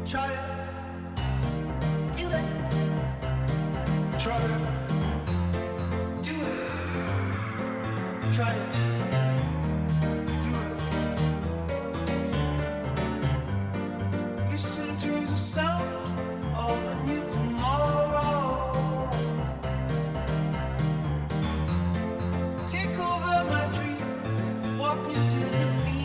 Try it. Do it. Try it. Do it. Try it. Do it. Listen to the sound of a new tomorrow. Take over my dreams. Walk into the freedom.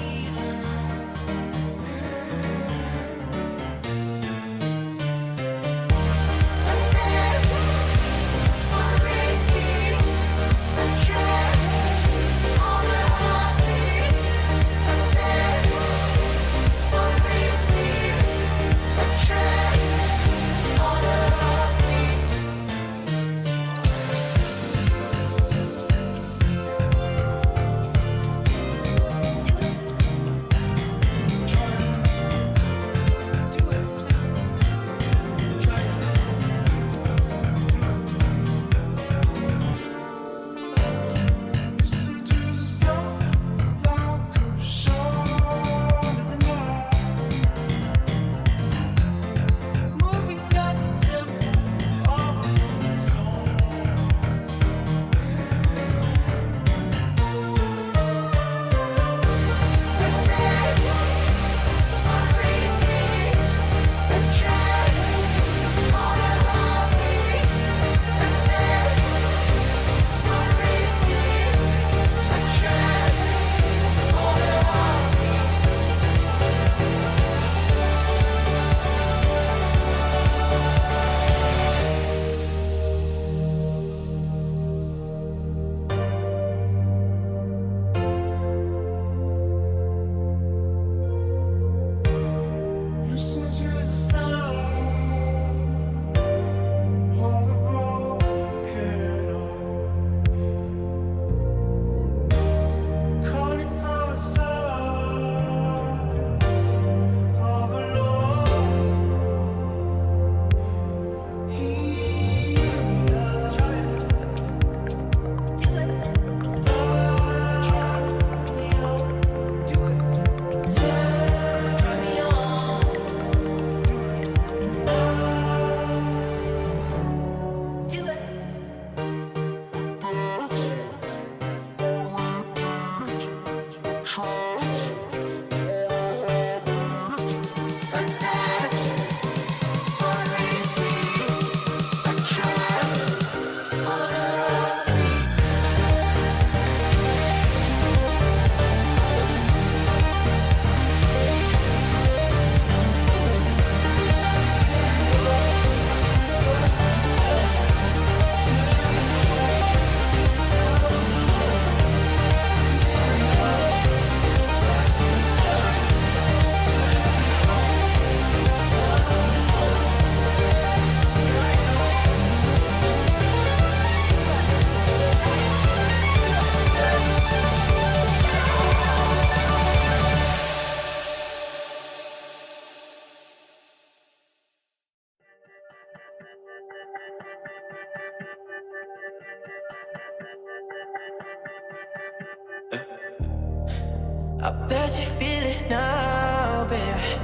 I bet you feel it now, baby.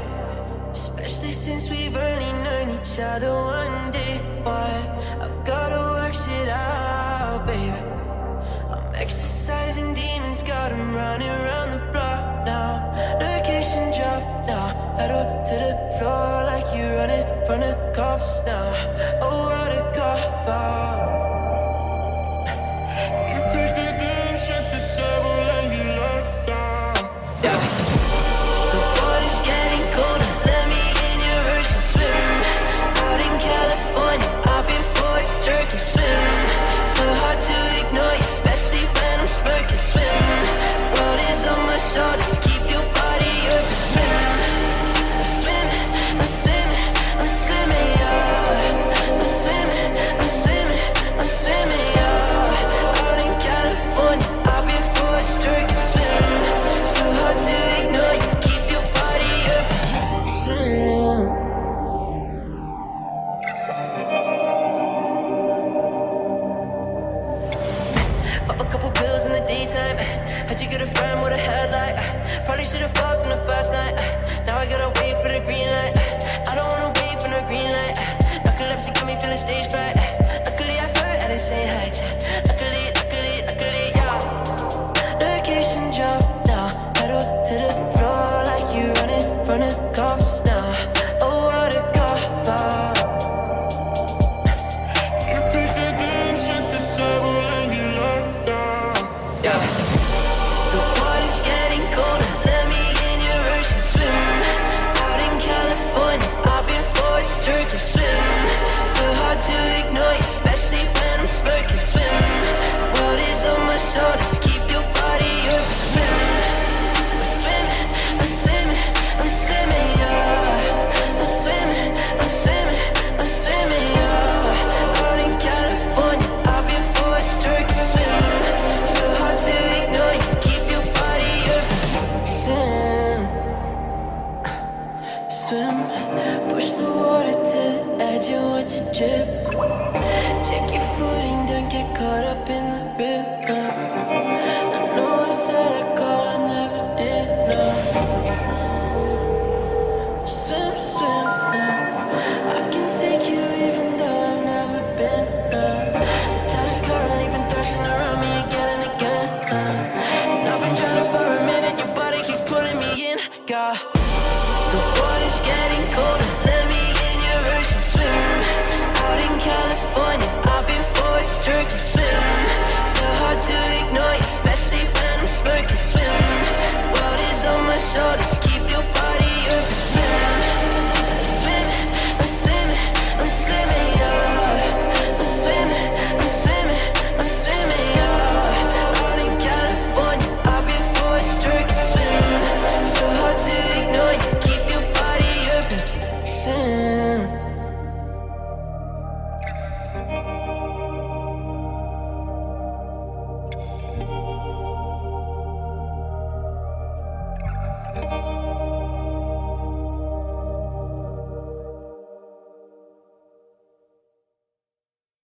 Especially since we've only known each other one day. But I've gotta work shit out, baby. I'm exercising demons, got 'em running around the block now. Location drop now, pedal to the floor like you running from the cops now. Oh, what a cop out. You picked the game, shut the devil and you locked down. Yeah. The water's getting colder, let me in your ocean swim. Out in California, I've been for a stroke and swim. So hard to ignore you, especially when I'm smoking swim. World is on my shoulders, keep your body open swim. I'm swimming, I'm swimming, I'm swimming, yeah. got